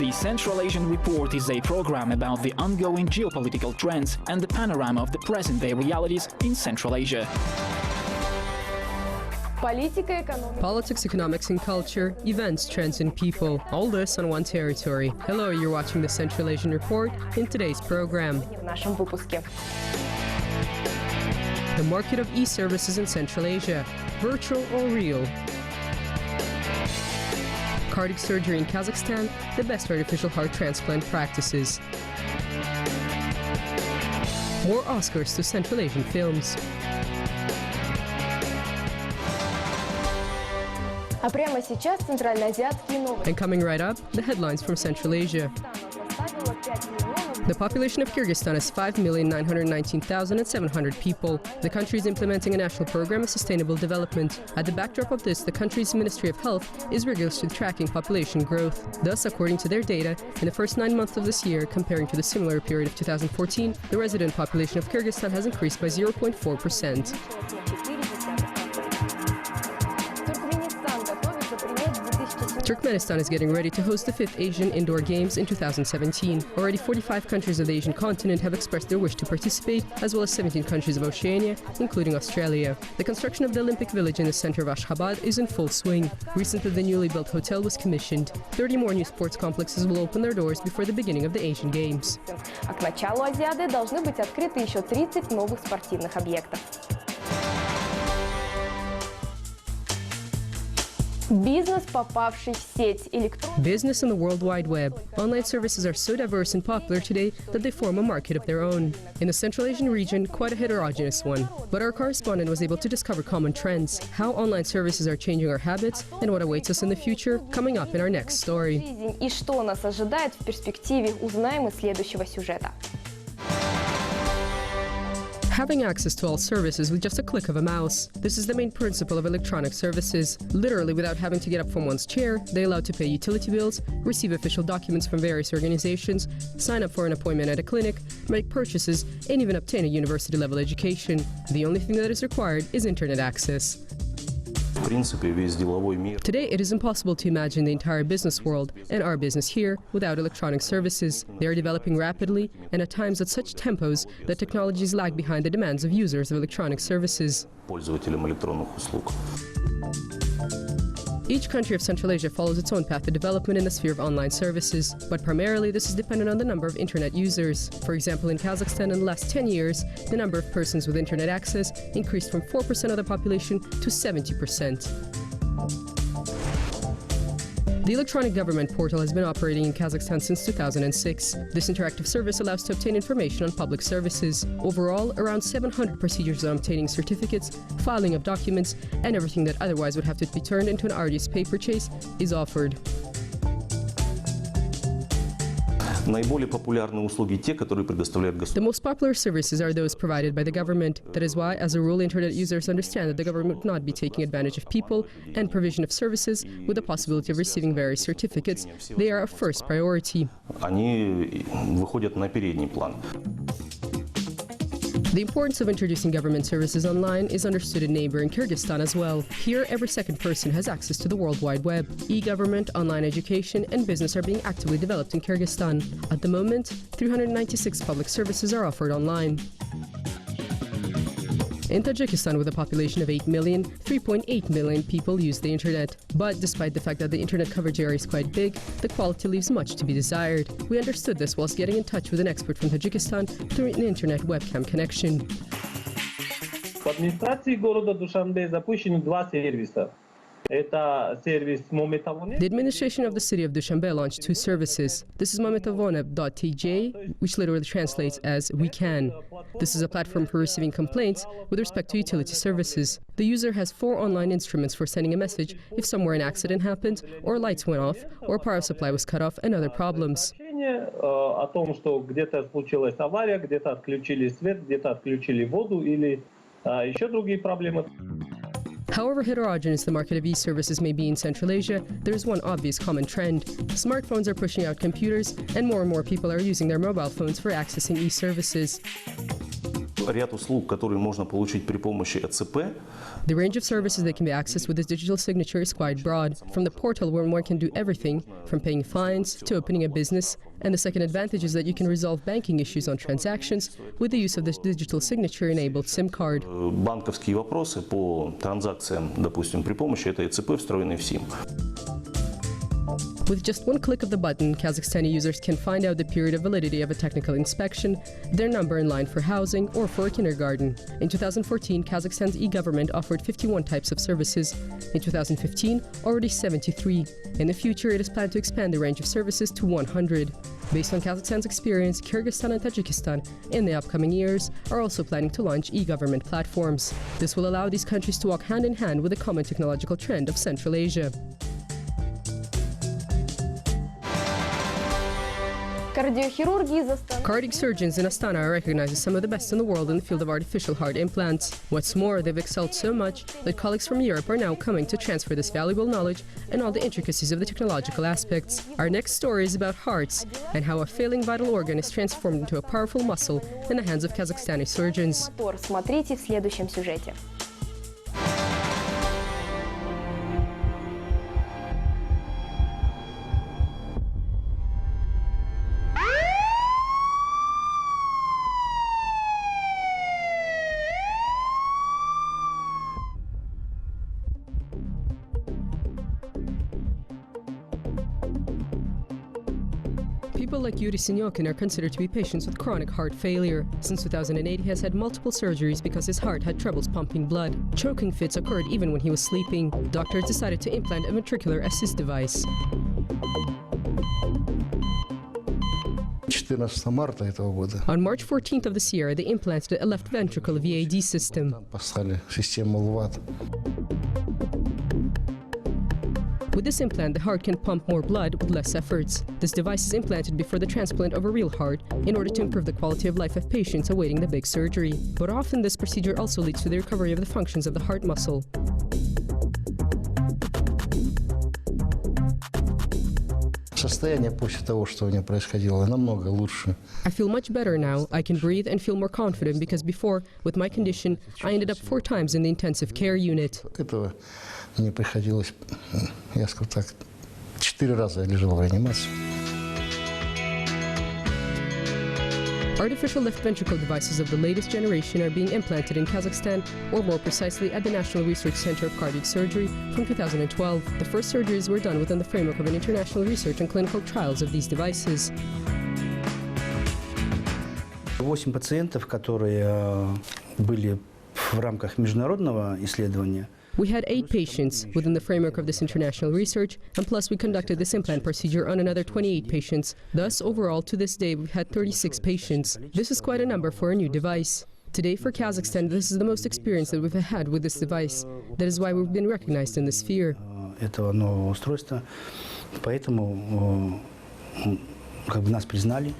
The Central Asian Report is a program about the ongoing geopolitical trends and the panorama of the present-day realities in Central Asia. Politics, economics and culture, events, trends and people, all this on one territory. Hello, you're watching the Central Asian Report in today's program. The market of e-services in Central Asia, virtual or real? Cardiac surgery in Kazakhstan, the best artificial heart transplant practices. More Oscars to Central Asian films. And coming right up, the headlines from Central Asia. The population of Kyrgyzstan is 5,919,700 people. The country is implementing a national program of sustainable development. At the backdrop of this, the country's Ministry of Health is rigorously tracking population growth. Thus, according to their data, in the first 9 months of this year, comparing to the similar period of 2014, the resident population of Kyrgyzstan has increased by 0.4%. Turkmenistan is getting ready to host the 5th Asian Indoor Games in 2017. Already 45 countries of the Asian continent have expressed their wish to participate, as well as 17 countries of Oceania, including Australia. The construction of the Olympic Village in the center of Ashgabat is in full swing. Recently, the newly built hotel was commissioned. 30 more new sports complexes will open their doors before the beginning of the Asian Games. А к началу Азиады должны быть открыты еще 30 новых спортивных объектов. Business in the World Wide Web. Online services are so diverse and popular today that they form a market of their own. In the Central Asian region, quite a heterogeneous one. But our correspondent was able to discover common trends, how online services are changing our habits, and what awaits us in the future, coming up in our next story. И что нас ожидает в перспективе, узнаем из следующего сюжета. Having access to all services with just a click of a mouse. This is the main principle of electronic services. Literally, without having to get up from one's chair, they allow to pay utility bills, receive official documents from various organizations, sign up for an appointment at a clinic, make purchases, and even obtain a university-level education. The only thing that is required is internet access. Today, it is impossible to imagine the entire business world, and our business here, without electronic services. They are developing rapidly, and at times at such tempos that technologies lag behind the demands of users of electronic services. Each country of Central Asia follows its own path of development in the sphere of online services, but primarily this is dependent on the number of internet users. For example, in Kazakhstan in the last 10 years, the number of persons with internet access increased from 4% of the population to 70%. The electronic government portal has been operating in Kazakhstan since 2006. This interactive service allows to obtain information on public services. Overall, around 700 procedures on obtaining certificates, filing of documents, and everything that otherwise would have to be turned into an arduous paper chase is offered. The most popular services are those provided by the government. That is why, as a rule, internet users understand that the government would not be taking advantage of people, and provision of services with the possibility of receiving various certificates. They are a first priority. The importance of introducing government services online is understood in neighboring Kyrgyzstan as well. Here, every second person has access to the World Wide Web. E-government, online education, and business are being actively developed in Kyrgyzstan. At the moment, 396 public services are offered online. In Tajikistan, with a population of 8 million, 3.8 million people use the internet. But despite the fact that the internet coverage area is quite big, the quality leaves much to be desired. We understood this whilst getting in touch with an expert from Tajikistan through an internet webcam connection. В администрации города Душанбе запущены 2 сервиса. The administration of the city of Dushanbe launched 2 services. This is mometavone.tj, which literally translates as "we can." This is a platform for receiving complaints with respect to utility services. The user has 4 online instruments for sending a message if somewhere an accident happened, or lights went off, or power supply was cut off, and other problems. О том, что где-то случилась авария, где-то отключили свет, где-то отключили воду или еще другие проблемы. However heterogeneous the market of e-services may be in Central Asia, there is one obvious common trend. Smartphones are pushing out computers, and more people are using their mobile phones for accessing e-services. ряд услуг, которые можно получить при помощи ЭЦП. The range of services that can be accessed with this digital signature is quite broad, from the portal where one can do everything, from paying fines to opening a business. And the second advantage is that you can resolve banking issues on transactions with the use of this digital signature-enabled SIM card. Банковские вопросы по транзакциям, допустим, при помощи этой ЭЦП, встроенной в СИМ. With just one click of the button, Kazakhstani users can find out the period of validity of a technical inspection, their number in line for housing or for a kindergarten. In 2014, Kazakhstan's e-government offered 51 types of services. In 2015, already 73. In the future, it is planned to expand the range of services to 100. Based on Kazakhstan's experience, Kyrgyzstan and Tajikistan, in the upcoming years, are also planning to launch e-government platforms. This will allow these countries to walk hand in hand with the common technological trend of Central Asia. Cardiac surgeons in Astana are recognized as some of the best in the world in the field of artificial heart implants. What's more, they've excelled so much that colleagues from Europe are now coming to transfer this valuable knowledge and all the intricacies of the technological aspects. Our next story is about hearts and how a failing vital organ is transformed into a powerful muscle in the hands of Kazakhstani surgeons. Смотрите в следующем сюжете. People like Yuri Sinyokin are considered to be patients with chronic heart failure. Since 2008, he has had multiple surgeries because his heart had troubles pumping blood. Choking fits occurred even when he was sleeping. Doctors decided to implant a ventricular assist device. On March 14th of this year, they implanted a left ventricle VAD system. With this implant, the heart can pump more blood with less efforts. This device is implanted before the transplant of a real heart in order to improve the quality of life of patients awaiting the big surgery. But often this procedure also leads to the recovery of the functions of the heart muscle. I feel much better now. I can breathe and feel more confident because before, with my condition, I ended up 4 times in the intensive care unit. Мне приходилось, я скажу так, 4 раза я лежал в реанимации. Artificial left ventricle devices of the latest generation are being implanted in Kazakhstan, or more precisely at the National Research Center of Cardiac Surgery from 2012. The first surgeries were done within the framework of an international research and clinical trials of these devices. 8 пациентов, которые были в рамках международного исследования. We had 8 patients within the framework of this international research, and plus we conducted this implant procedure on another 28 patients. Thus, overall, to this day, we've had 36 patients. This is quite a number for a new device. Today, for Kazakhstan, this is the most experience that we've had with this device. That is why we've been recognized in this sphere. Этого нового устройства, поэтому нас признали.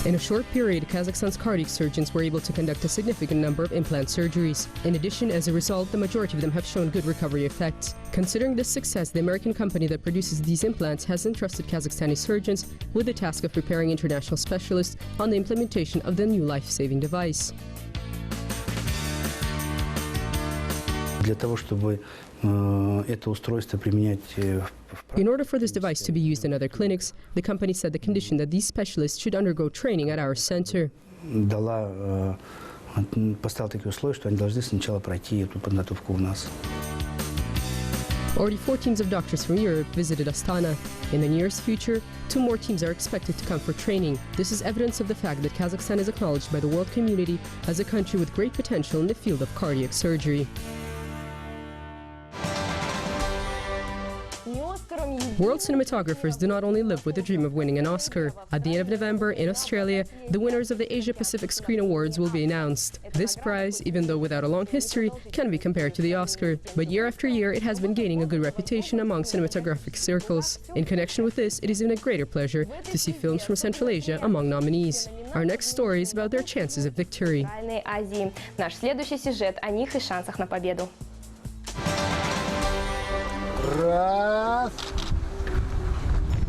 In a short period, Kazakhstan's cardiac surgeons were able to conduct a significant number of implant surgeries. In addition, as a result, the majority of them have shown good recovery effects. Considering this success, the American company that produces these implants has entrusted Kazakhstani surgeons with the task of preparing international specialists on the implementation of the new life-saving device. Для того, чтобы это устройство применять In order for this device to be used in other clinics, the company said the condition that these specialists should undergo training at our center. Поставил такие условия, что они должны сначала пройти эту подготовку у нас. Already 4 teams of doctors from Europe visited Astana. In the nearest future, 2 more teams are expected to come for training. This is evidence of the fact that Kazakhstan is acknowledged by the world community as a country with great potential in the field of cardiac surgery. World cinematographers do not only live with the dream of winning an Oscar. At the end of November, in Australia, the winners of the Asia-Pacific Screen Awards will be announced. This prize, even though without a long history, can be compared to the Oscar. But year after year, it has been gaining a good reputation among cinematographic circles. In connection with this, it is even a greater pleasure to see films from Central Asia among nominees. Our next story is about their chances of victory. Наш следующий сюжет о них и шансах на победу. Раз,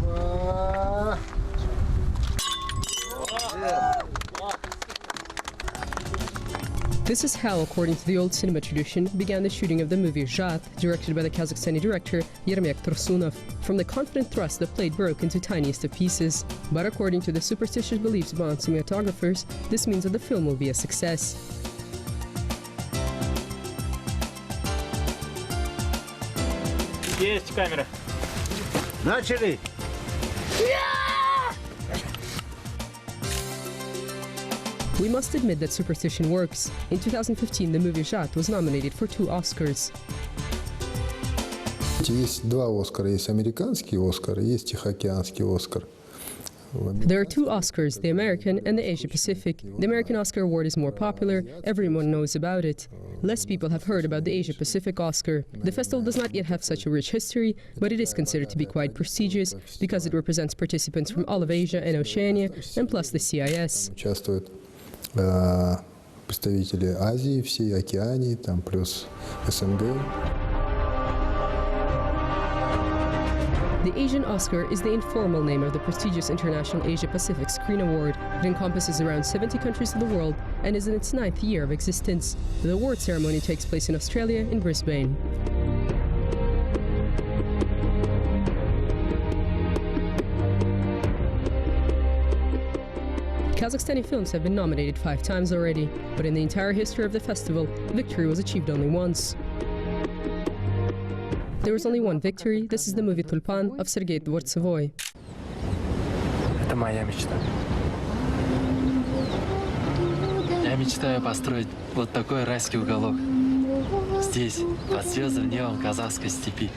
два, This is how, according to the old cinema tradition, began the shooting of the movie Zhat, directed by the Kazakhstani director Jibek Tursunov. From the confident thrust, the plate broke into tiniest of pieces. But according to the superstitious beliefs among cinematographers, this means that the film will be a success. Есть камера. Начали! We must admit that superstition works. In 2015, the movie Zhat was nominated for 2 Oscars. Есть 2 Оскара. Есть американский Оскар, есть тихоокеанский Оскар. There are 2 Oscars, the American and the Asia Pacific. The American Oscar award is more popular, everyone knows about it. Less people have heard about the Asia Pacific Oscar. The festival does not yet have such a rich history, but it is considered to be quite prestigious because it represents participants from all of Asia and Oceania, and plus the CIS. Участвуют представители Азии, всей Океании, там плюс СНГ. The Asian Oscar is the informal name of the prestigious International Asia-Pacific Screen Award. It encompasses around 70 countries of the world and is in its 9th year of existence. The award ceremony takes place in Australia, in Brisbane. Kazakhstani films have been nominated 5 times already, but in the entire history of the festival, victory was achieved only once. There was only one victory. This is the movie Tulpan of Sergei Dvortsevoi. Это моя мечта. Я мечтаю построить вот такой райский уголок. Здесь, под звездным небом казахской степи.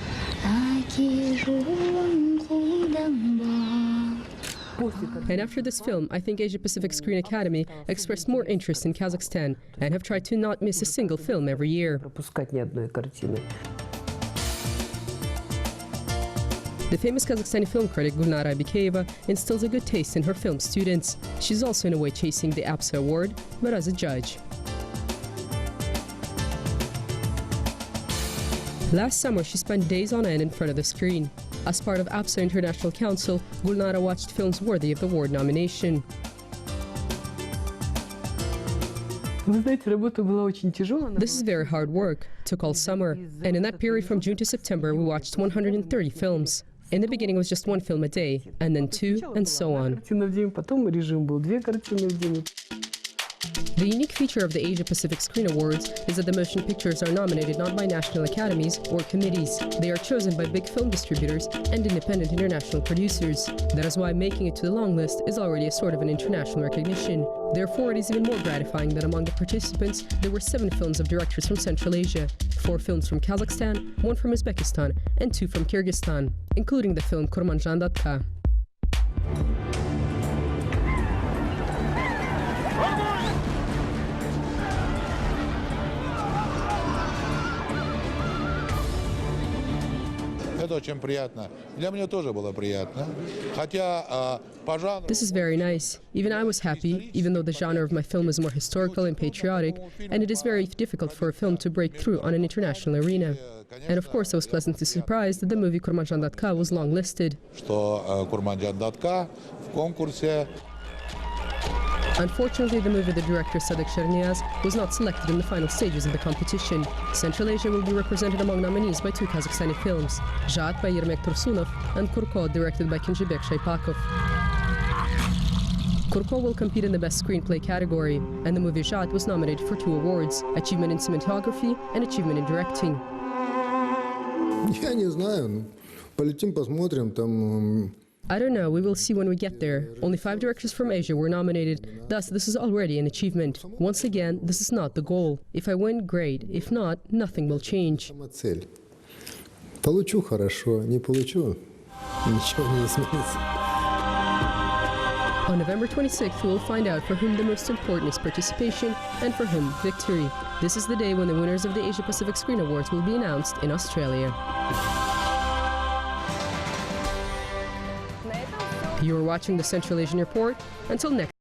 And after this film, I think Asia Pacific Screen Academy expressed more interest in Kazakhstan and have tried to not miss a single film every year. The famous Kazakhstani film critic Gulnara Abikeyeva instills a good taste in her film students. She's also in a way chasing the APSA award, but as a judge. Last summer, she spent days on end in front of the screen. As part of APSA International Council, Gulnara watched films worthy of the award nomination. This is very hard work. Took all summer. And in that period from June to September, we watched 130 films. In the beginning, it was just 1 film a day, and then 2, and so on. The unique feature of the Asia Pacific Screen Awards is that the motion pictures are nominated not by national academies or committees. They are chosen by big film distributors and independent international producers. That is why making it to the long list is already a sort of an international recognition. Therefore, it is even more gratifying that among the participants, there were 7 films of directors from Central Asia, 4 films from Kazakhstan, 1 from Uzbekistan, and 2 from Kyrgyzstan, including the film Kurmanjan Datka. This is very nice. Even I was happy, even though the genre of my film is more historical and patriotic, and it is very difficult for a film to break through on an international arena. And of course, I was pleasantly surprised that the movie Kurmanjan Datka was long-listed. Unfortunately, the movie the director Sadek Cherniaz was not selected in the final stages of the competition. Central Asia will be represented among nominees by 2 Kazakhstani films, Zhat by Jibek Tursunov and Kurko, directed by Jibek Shaipakov. Kurko will compete in the Best Screenplay category, and the movie Zhat was nominated for 2 awards, Achievement in Cinematography and Achievement in Directing. Я не знаю. Полетим, посмотрим, там... I don't know, we will see when we get there. Only 5 directors from Asia were nominated, thus this is already an achievement. Once again, this is not the goal. If I win, great. If not, nothing will change. Цель. Получу хорошо, не получу, ничего не изменится. On November 26th, we will find out for whom the most important is participation and for whom victory. This is the day when the winners of the Asia Pacific Screen Awards will be announced in Australia. You are watching the Central Asian Report. Until next